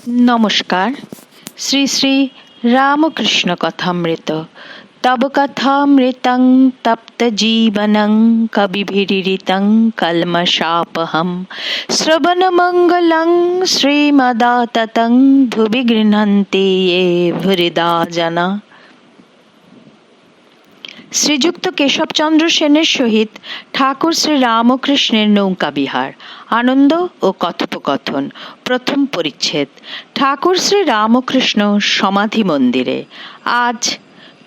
নমস্কার। শ্রী শ্রী রামকৃষ্ণ কথামৃত। তব কথামৃতং তপ্ত জীবনং কবিভিরিতং কলমশাপহম শ্রবণমঙ্গলং শ্রীমদাততং ভুবি গৃহন্তি ये ভুরিদা জনা। শ্রীযুক্ত কেশবচন্দ্র সেনের সহিত ঠাকুর শ্রী রামকৃষ্ণের নৌকা বিহার, আনন্দ ও কথোপকথন, প্রথম পরিচ্ছেদ। ঠাকুর শ্রী রামকৃষ্ণ সমাধি মন্দিরে। আজ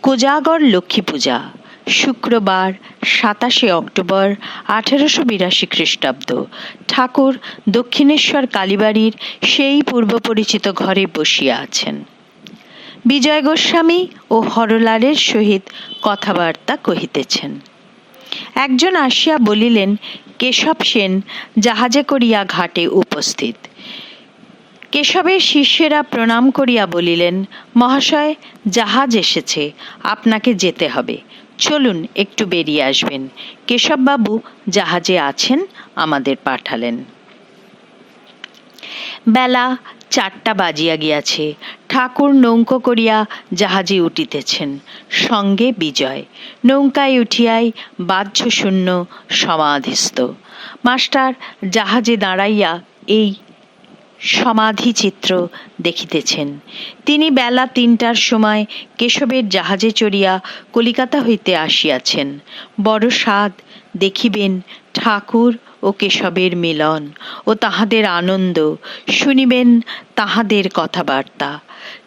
কোজাগর লক্ষ্মী পূজা, শুক্রবার 27 অক্টোবর 1882 খ্রিস্টাব্দ। ঠাকুর দক্ষিণেশ্বর কালীবাড়ির সেই পূর্ব পরিচিত ঘরে বসিয়া আছেন। বিজয় গোস্বামী ও হরলালের সহিত কথাবার্তা কহিতেছেন। একজন আসিয়া বলিলেন, কেশব সেন জাহাজে করিয়া ঘাটে উপস্থিত। কেশবের শিষ্যেরা প্রণাম করিয়া বলিলেন, মহাশয়, জাহাজ এসেছে, আপনাকে যেতে হবে, চলুন একটু বেরিয়ে আসবেন। কেশববাবু জাহাজে আছেন, আমাদের পাঠালেন। বেলা 4টা বাজিয়া গিয়াছে। ঠাকুর নৌকো করিয়া জাহাজে উঠিতেছেন, সঙ্গে বিজয়। নৌকায় উঠিয়াই বাহ্যশূন্য সমাধিস্থ। মাস্টার জাহাজে দাঁড়াইয়া এই সমাধি চিত্র দেখিতেছেন। তিনি বেলা 3টার সময় কেশবের জাহাজে চড়িয়া কলিকাতা হইতে আসিয়াছেন। বড় সাধ দেখিবেন ঠাকুর ও কেশবের মিলন ও তাহাদের আনন্দ, শুনিবেন তাহাদের কথাবার্তা।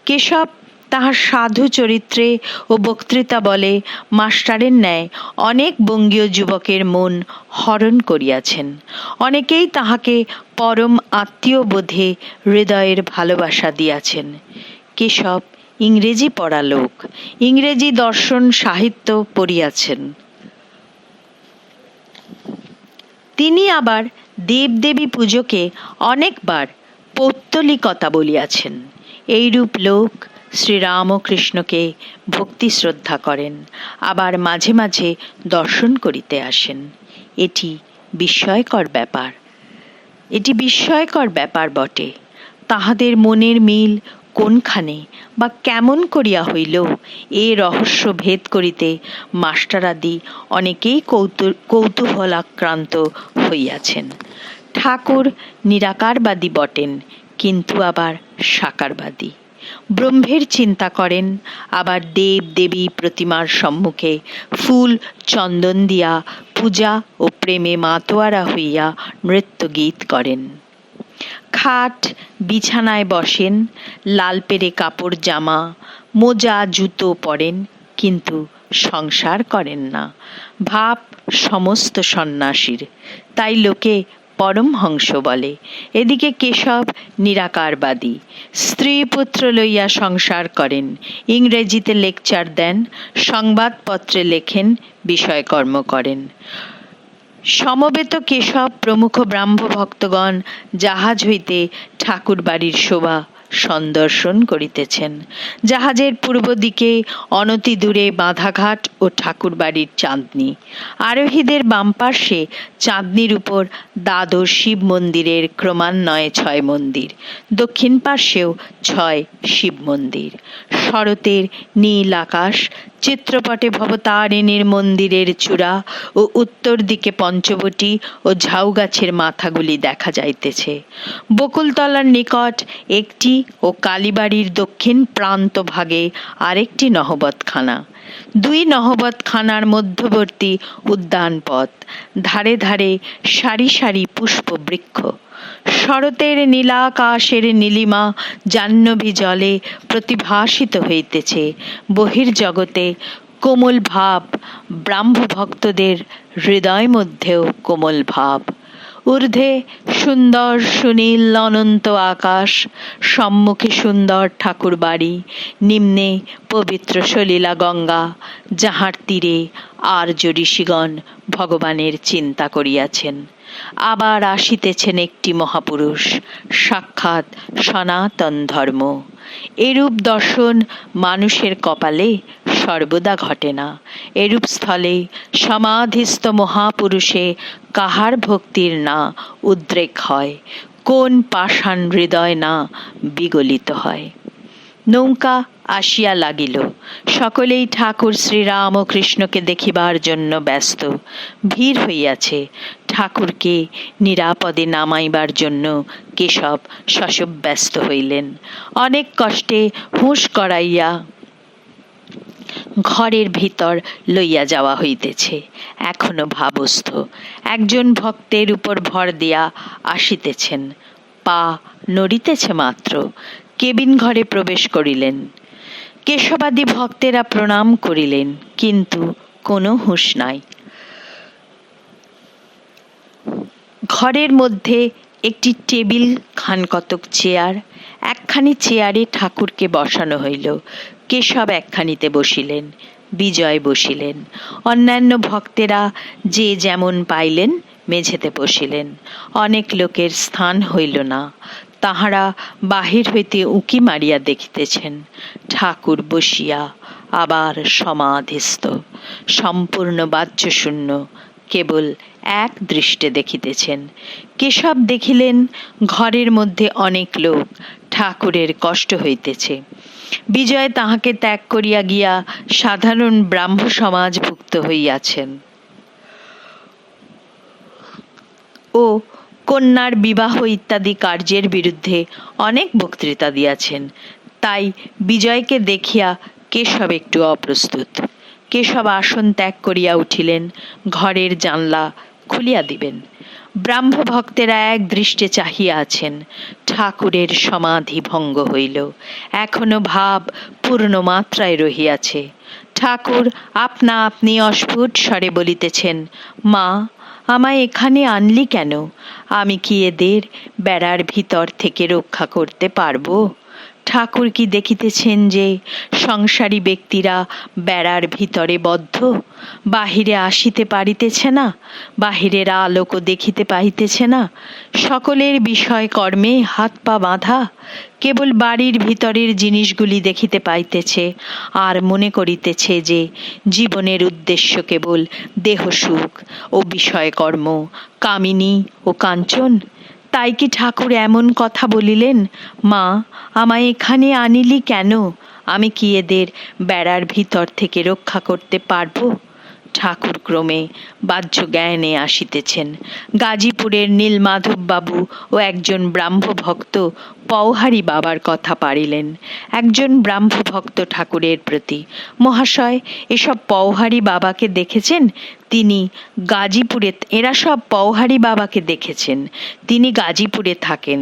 কেশব তাহার সাধু চরিত্রে ও বক্তৃতা বলে মাস্টারের ন্যায় অনেক বঙ্গীয় যুবকের মন হরণ করিয়াছেন। অনেকেই তাহাকে পরম আত্মীয় বোধে হৃদয়ের ভালোবাসা দিয়াছেন। কেশব ইংরেজি পড়া লোক, ইংরেজি দর্শন সাহিত্য পড়িয়াছেন। তিনি আবার দেবদেবী পুজোকে অনেকবার পৌত্তলিকতা বলিয়াছেন। এইরূপ লোক শ্রীরামকৃষ্ণকে ভক্তি শ্রদ্ধা করেন, আবার মাঝে মাঝে দর্শন করিতে আসেন। এটি বিস্ময়কর ব্যাপার বটে। তাহাদের মনের মিল কোনখানে বা কেমন করিয়া হইল, এ রহস্য ভেদ করিতে মাস্টারাদি অনেকেই কৌতূহলাক্রান্ত হইয়াছেন। ঠাকুর নিরাকারবাদী বটেন, কিন্তু আবার সাকারবাদী। ব্রহ্মের চিন্তা করেন, আবার দেব দেবী প্রতিমার সম্মুখে ফুল চন্দন দিয়া পূজা ও প্রেমে মাতোয়ারা হইয়া নৃত্য গীত করেন। খাট বিছানায় বসেন, লাল পেরে কাপড় জামা মোজা জুতো পরেন, কিন্তু সংসার করেন না। ভাব সমস্ত সন্ন্যাসীর, তাই লোকে পরমহংস বলে। এদিকে কেশব নিরাকারবাদী, স্ত্রী পুত্র লইয়া সংসার করেন, ইংরেজিতে লেকচার দেন, সংবাদপত্রে লেখেন, বিষয়কর্ম করেন। সমবেত কেশব প্রমুখ ব্রাহ্ম ভক্তগণ জাহাজ হইতে ঠাকুর বাড়ির শোভা সন্দর্শন করিতেছেন। জাহাজের পূর্ব দিকে অনতি দূরে বাঁধাঘাট ও ঠাকুর বাড়ির চাঁদনি। আরোহীদের বাম পার্শ্বে চাঁদনির উপর দ্বাদশ শিব মন্দিরের ক্রমান্বয়ে 6 মন্দির, দক্ষিণ পার্শ্বেও 6 শিব মন্দির। শরতের নীল আকাশ, চিত্রপটে ভবতারিণীর মন্দিরের চূড়া ও উত্তর দিকে পঞ্চবটী ও ঝাউ গাছের মাথাগুলি দেখা যাইতেছে। বকুলতলার নিকট একটি ও কালীবাড়ির দক্ষিণ প্রান্ত ভাগে আরেকটি নহবতখানা। 2 নহবতখানার মধ্যবর্তী উদ্যানপথ, ধারে ধারে সারি সারি পুষ্পবৃক্ষ। শরতের নীলাকাশের নীলিমা জাহ্নবী জলে প্রতিভাসিত হইতেছে। বহির্জগতে কোমল ভাব, ব্রাহ্ম ভক্তদের হৃদয় মধ্যেও কোমল ভাব। ঊর্ধ্বে সুন্দর সুনীল অনন্ত আকাশ, সম্মুখে সুন্দর ঠাকুর বাড়ি, নিম্নে পবিত্র সলিলা গঙ্গা, যাহার তীরে আর্য ঋষিগণ ভগবানের চিন্তা করিয়াছেন। আবার আসিতেছেন একটি মহাপুরুষ, সাক্ষাৎ সনাতন ধর্ম। এরূপ দর্শন মানুষের কপালে সর্বদা ঘটে না। এরূপ স্থলে সমাধিস্থ মহাপুরুষে কাহার ভক্তির না উদ্রেক হয়। কোন পাষাণ হৃদয় না বিগলিত হয়। নৌকা আসিয়া লাগিল। সকলেই ঠাকুর শ্রীরাম ও কৃষ্ণকে দেখিবার জন্য ব্যস্ত। ভিড় হইয়াছে। ঠাকুরকে নিরাপদে নামাইবার জন্য কেশব শশব ব্যস্ত হইলেন। অনেক কষ্টে হুঁশ করাইয়া ঘরের ভিতর লইয়া যাওয়া হইতেছে। এখনো ভাবস্থ। একজন ভক্তের উপর ভর দিয়া আসিতেছেন। পা নড়িতেছে মাত্র। কেবিন ঘরে প্রবেশ করিলেন। কেশবাদি ভক্তেরা প্রণাম করিলেন, কিন্তু কোনো হুঁশ নাই। ঘরের মধ্যে একটি টেবিল, খানকতক চেয়ার। একখানি চেয়ারে ঠাকুরকে বসানো হইল। কেশব একখানিতে বসিলেন, বিজয় বসিলেন। অন্যান্য ভক্তেরা যে যেমন পাইলেন মেঝেতে বসিলেন। অনেক লোকের স্থান হইল না। তাহারা বাহির হইতে উঁকি মারিয়া দেখিতেছেন। ঠাকুর বসিয়া আবার সমাধিস্থ, সম্পূর্ণ বাহ্যশূন্য, কেবল এক দৃষ্টে দেখিতেছেন। কেশব দেখিলেন ঘরের মধ্যে অনেক লোক। ঠাকুরের কষ্ট হইতেছে। বিজয় তাহাকে ত্যাগ করিয়া গিয়া সাধারণ ব্রাহ্ম সমাজভুক্ত হইয়াছেন ও কন্যার বিবাহ ইত্যাদি কার্যের বিরুদ্ধে অনেক বক্তৃতা দিয়াছেন। তাই বিজয়কে দেখিয়া কেশব একটু অপ্রস্তুত। কেশব আসন ত্যাগ করিয়া উঠিলেন, ঘরের জানলা খুলিয়া দিবেন। ব্রাহ্ম ভক্তেরা এক দৃষ্টে চাহিয়া আছেন। ঠাকুরের সমাধি ভঙ্গ হইল। এখনো ভাব পূর্ণ মাত্রায় রহিয়াছে। ঠাকুর আপনা আপনি অস্ফুট স্বরে বলিতেছেন, মা, আমায় এখানে আনলি কেন? আমি কি এদের বেড়ার ভিতর থেকে রক্ষা করতে পারবো? ঠাকুর কি দেখিতেছেন যে সংসারী ব্যক্তিরা বেড়ার ভিতরে বদ্ধ, বাহিরে আসিতে পারিতেছে না, বাহিরের আলোকও দেখিতে পাইতেছে না, সকলের বিষয় কর্মে হাত পা বাঁধা, কেবল বাড়ির ভিতরের জিনিসগুলি দেখিতে পাইতেছে আর মনে করিতেছে যে জীবনের উদ্দেশ্য কেবল দেহ সুখ ও বিষয় কর্ম, কামিনী ও কাঞ্চন। তাই কি ঠাকুর এমন কথা বলিলেন, মা, আমায় এখানে আনিলি কেন? আমি কি এদের বেড়ার ভিতর থেকে রক্ষা করতে পারবো? ঠাকুর ক্রমে বাহ্য জ্ঞানে আসিতেছেন। গাজীপুরের নীলমাধব বাবু ও একজন ব্রাহ্ম ভক্ত পওহারী বাবার কথা পারিলেন। একজন ব্রাহ্ম ভক্ত ঠাকুরের প্রতি, মহাশয়, এসব পওহারী বাবাকে দেখেছেন? তিনি গাজীপুরে, এরা সব পওহারী বাবাকে দেখেছেন, তিনি গাজীপুরে থাকেন,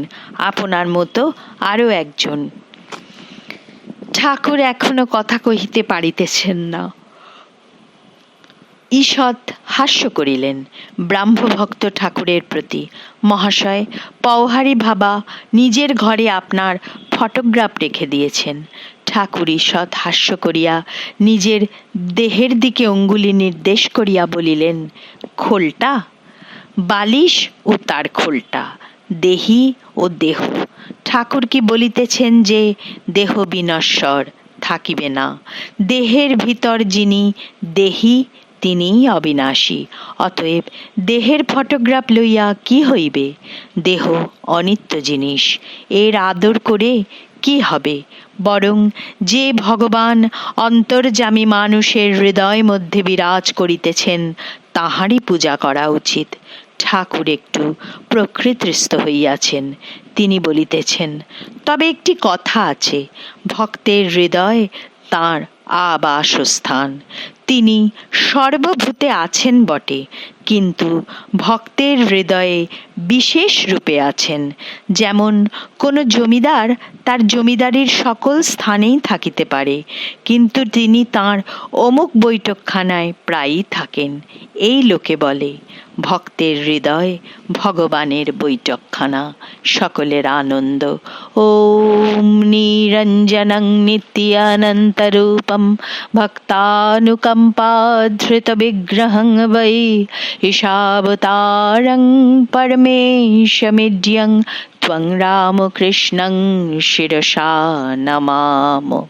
আপনার মতো আরও একজন। ঠাকুর এখনো কথা কহিতে পারিতেছেন না। ঈষৎ হাস্য করিলেন ব্রাহ্মভক্ত ঠাকুরের প্রতি, মহাশয়, পওহারী বাবা নিজের ঘরে আপনার ফটোগ্রাফ রেখে দিয়েছেন। ঠাকুর ঈষৎ হাস্য করিয়া নিজের দেহের দিকে অঙ্গুলি নির্দেশ করিয়া বলিলেন, খোলটা? বালিশ ও তার খোলটা, দেহি ও দেহ। ঠাকুর কি বলিতেছেন যে দেহ বিনশ্বর, থাকিবে না। দেহের ভিতর যিনি দেহি তিনিই অবিনাশী। অতএব দেহের ফটোগ্রাফ লইয়া কি হইবে? দেহ অনিত্য জিনিস, এর আদর করে কি হবে? বরং যে ভগবান অন্তর্যামী মানুষের হৃদয় মধ্যে বিরাজ করিতেছেন তাহারই পূজা করা উচিত। ঠাকুর একটু প্রকৃতিস্থ হইয়াছেন। তিনি বলিতেছেন, তবে একটি কথা আছে, ভক্তের হৃদয় তাঁর আবাসস্থান। তিনি সর্বভূতে আছেন বটে, কিন্তু ভক্তের হৃদয়ে বিশেষ রূপে আছেন। যেমন কোনো জমিদার তার জমিদারির সকল স্থানেই থাকিতে পারে, কিন্তু তিনি তাঁর অমুক বৈঠকখানায় প্রায়ই থাকেন। এই লোকে বলে ভক্তের হৃদয় ভগবানের বৈঠকখানা। সকলের আনন্দ। ওম নিরঞ্জনং নিত্যানন্তরূপম ভক্তানুকম্পাধৃত বিগ্রহং বৈ ঈশাবতারং পরমেশমিড্যং ত্বং রামকৃষ্ণং শিরসা নমামো।